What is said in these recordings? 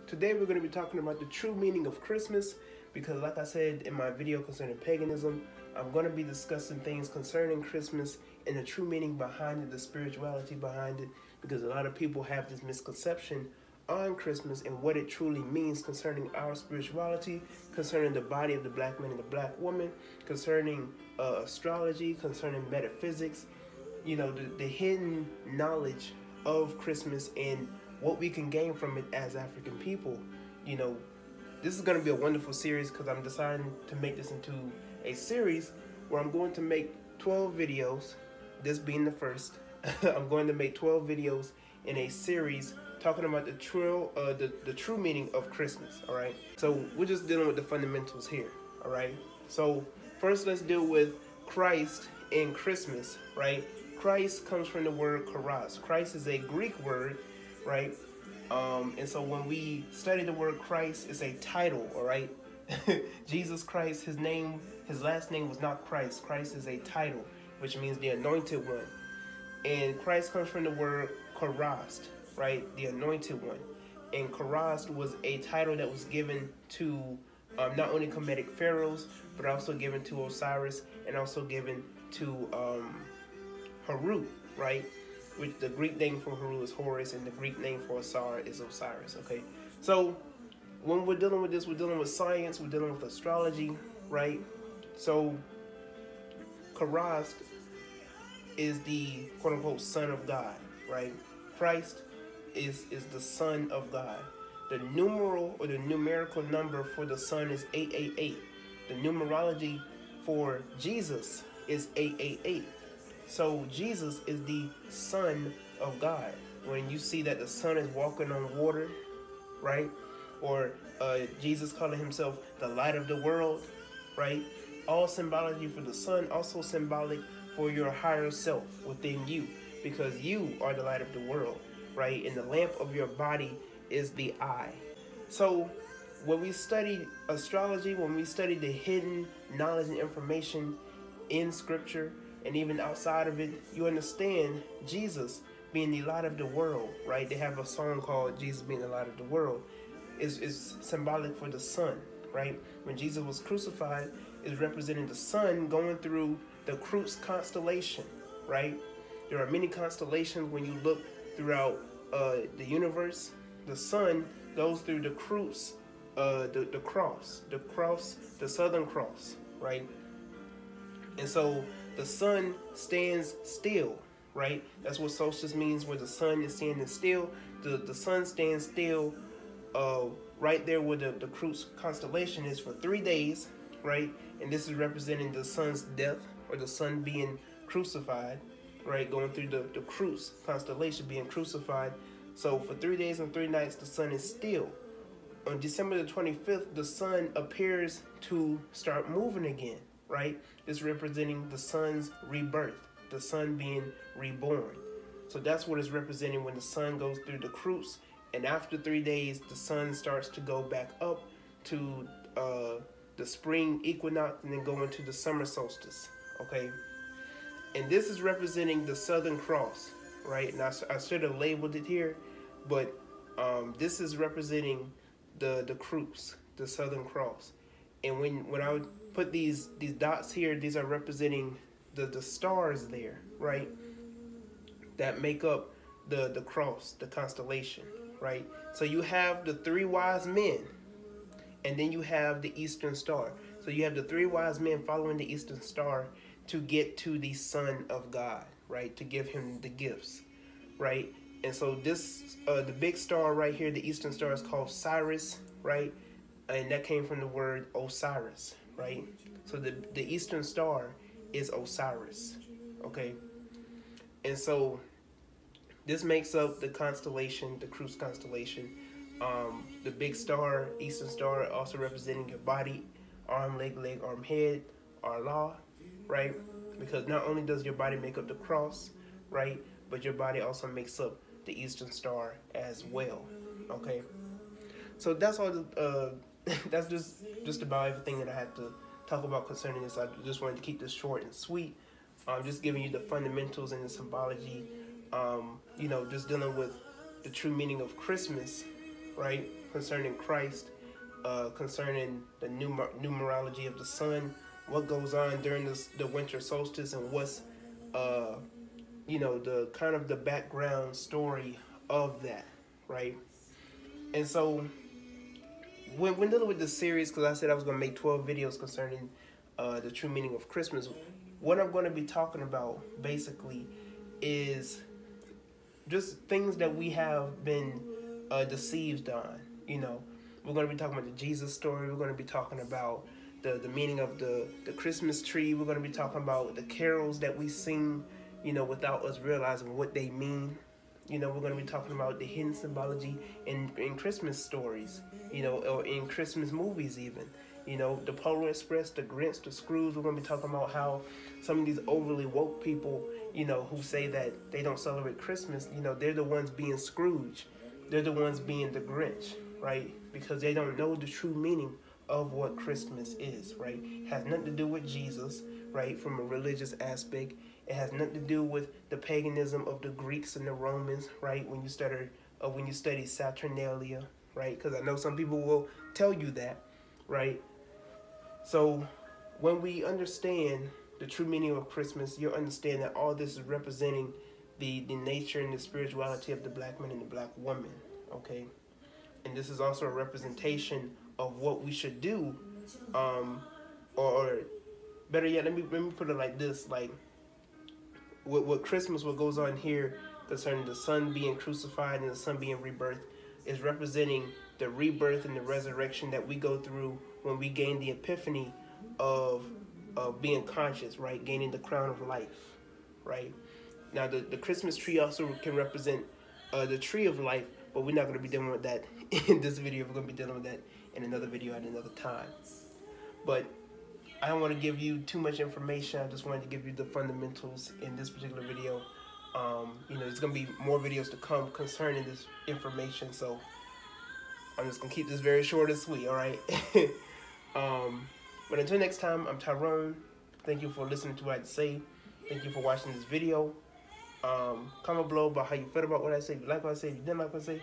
Today we're going to be talking about the true meaning of Christmas because, like I said in my video concerning paganism, I'm going to be discussing things concerning Christmas and the true meaning behind it, the spirituality behind it, because a lot of people have this misconception on Christmas and what it truly means concerning our spirituality, concerning the body of the black man and the black woman, concerning astrology, concerning metaphysics, you know, the hidden knowledge of Christmas and what we can gain from it as African people. You know, this is going to be a wonderful series because I'm deciding to make this into a series where I'm going to make 12 videos, this being the first. I'm going to make 12 videos in a series talking about the true meaning of Christmas, all right? So we're just dealing with the fundamentals here, all right? So first let's deal with Christ in Christmas, right? Christ comes from the word Karas. Christ is a Greek word, right? And so when we study the word Christ, it's a title, all right? Jesus Christ, his last name was not Christ. Christ is a title, which means the anointed one. And Christ comes from the word Karast, right? The anointed one. And Karast was a title that was given to not only Kemetic pharaohs, but also given to Osiris and also given to Haru, right? Which the Greek name for Haru is Horus and the Greek name for Asar is Osiris, okay? So when we're dealing with this, we're dealing with science, we're dealing with astrology, right? So Karast is the quote-unquote son of God, right? Christ is the son of God. The numeral or the numerical number for the son is 888. The numerology for Jesus is 888. So Jesus is the son of God. When you see that the son is walking on water, right? Or Jesus calling himself the light of the world, right? All symbology for the son, also symbolic for your higher self within you, because you are the light of the world, right? And the lamp of your body is the eye. So when we study astrology, when we study the hidden knowledge and information in scripture and even outside of it, you understand Jesus being the light of the world, right? They have a song called Jesus Being the Light of the World. Is symbolic for the sun, right? When Jesus was crucified, is representing the sun going through the Crux Constellation, right? There are many constellations when you look throughout the universe. The sun goes through the Crux, the cross, the Southern Cross, right? And so the sun stands still, right? That's what solstice means, where the sun is standing still. The sun stands still right there where the Crux Constellation is for 3 days, right? And this is representing the sun's death, or the sun being crucified, right? Going through the Crux Constellation, being crucified. So for 3 days and 3 nights, the sun is still. On December the 25th, the sun appears to start moving again, right? This representing the sun's rebirth, the sun being reborn. So that's what it's representing when the sun goes through the Crux. And after 3 days, the sun starts to go back up to the spring equinox and then go into the summer solstice, okay? And this is representing the Southern Cross, right? And I should have labeled it here, but this is representing the Crux, the Southern Cross. And when I would put these dots here, these are representing the stars there, right? That make up the cross, the constellation, right? So you have the 3 wise men, and then you have the Eastern Star. So you have the 3 wise men following the Eastern Star to get to the Son of God, right? To give him the gifts, right? And so this, the big star right here, the Eastern Star, is called Sirius, right? And that came from the word Osiris, right? So the Eastern Star is Osiris, okay? And so this makes up the constellation, the Crux Constellation. The big star, Eastern Star, also representing your body, arm, leg, arm, head, or law, right? Because not only does your body make up the cross, right, but your body also makes up the Eastern Star as well, okay? So that's all. That's just about everything that I had to talk about concerning this. I just wanted to keep this short and sweet. Just giving you the fundamentals and the symbology. You know, just dealing with the true meaning of Christmas, right? concerning Christ, concerning the numerology of the sun, what goes on during the winter solstice, and what's the kind of the background story of that, right? And so when dealing with this series, because I said I was going to make 12 videos concerning the true meaning of Christmas, what I'm going to be talking about basically is just things that we have been deceived on. We're going to be talking about the Jesus story. We're going to be talking about the meaning of the Christmas tree. We're going to be talking about the carols that we sing, without us realizing what they mean. We're going to be talking about the hidden symbology in Christmas stories, or in Christmas movies even. The Polar Express, the Grinch, the Scrooge. We're going to be talking about how some of these overly woke people, who say that they don't celebrate Christmas, they're the ones being Scrooge. They're the ones being the Grinch, right? Because they don't know the true meaning of what Christmas is, right? It has nothing to do with Jesus, right? From a religious aspect. It has nothing to do with the paganism of the Greeks and the Romans, right? When you study Saturnalia, right? Because I know some people will tell you that, right? So when we understand the true meaning of Christmas, you'll understand that all this is representing the nature and the spirituality of the black man and the black woman, okay? And this is also a representation of what we should do, or better yet, let me put it like this, like what Christmas, what goes on here concerning the Son being crucified and the Son being rebirthed, is representing the rebirth and the resurrection that we go through when we gain the epiphany of being conscious, right? Gaining the crown of life, right? Now, the Christmas tree also can represent the tree of life, but we're not going to be dealing with that in this video. We're going to be dealing with that in another video at another time. But I don't want to give you too much information. I just wanted to give you the fundamentals in this particular video. There's going to be more videos to come concerning this information, so I'm just going to keep this very short and sweet, all right? But until next time, I'm Tyrone. Thank you for listening to what I had to say. Thank you for watching this video. Comment below about how you felt about what I said. If you like what I said, if you didn't like what I said,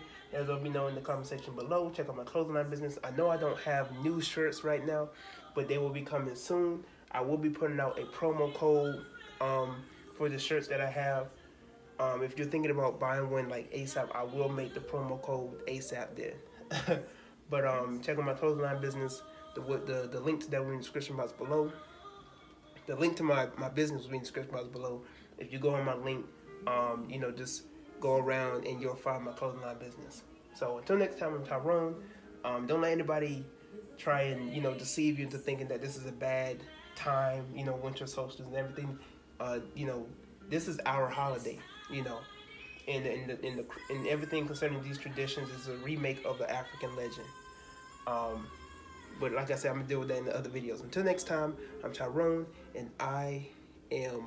let me know in the comment section below. Check out my clothing line business. I know I don't have new shirts right now, but they will be coming soon. I will be putting out a promo code for the shirts that I have. If you're thinking about buying one like ASAP, I will make the promo code ASAP there. But check out my clothing line business. The link to that will be in the description box below. The link to my business will be in the description box below. If you go on my link, just go around and you'll find my clothing line business. So until next time, I'm Tyrone. Don't let anybody try and deceive you into thinking that this is a bad time. Winter solstice and everything. This is our holiday. And everything concerning these traditions is a remake of the African legend. But like I said, I'm gonna deal with that in the other videos. Until next time, I'm Tyrone, and I am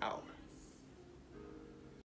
out.